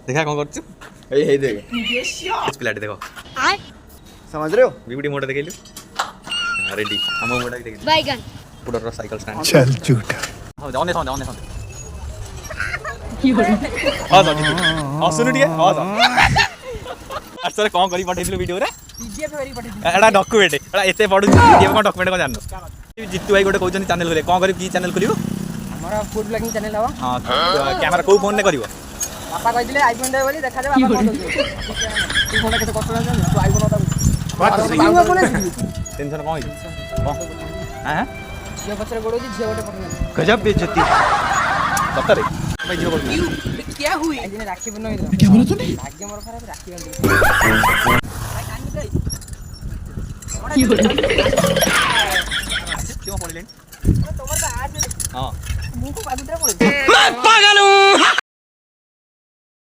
देखा कौन कर हे देख पिलाटे देख समझ रहे हो बीबीडी मोटा देखिलु रेडी हम मोटा देखिलु बैगन पुडर साइकिल स्टैंड चल झूठा हां जाओ ने हां हां सुनु ठीक हां सर कौन करी पठेइलु वीडियो रे पीडीएफ वेरी पठे एडा डॉक्यूमेंट एडा एते पढु पीडीएफ कोन डॉक्यूमेंट को जाननो जितु भाई गोटे कहउछन चैनल खोले कौन करी की चैनल खोलियो हमारा फूड ब्लॉगिंग चैनल हवा हां कैमरा को फोन ने करिवो पापा कहले आईफोन दे बोली देखा दे बाबा कोन तू फोन केते कष्ट लागल तू आईफोन दे बात सही टेंशन कौन हां झियो पछरे गोडो जी झियो गोटे पठे गजब बेइज्जती सत्तर भाई जो बोल क्या हुई आज ने राखी बनो क्या बोला तूने भाग्य मोर खराब राखी बन क्यों पड़ले तोमर तो आज हां मुंह को पादुत्रा पड़े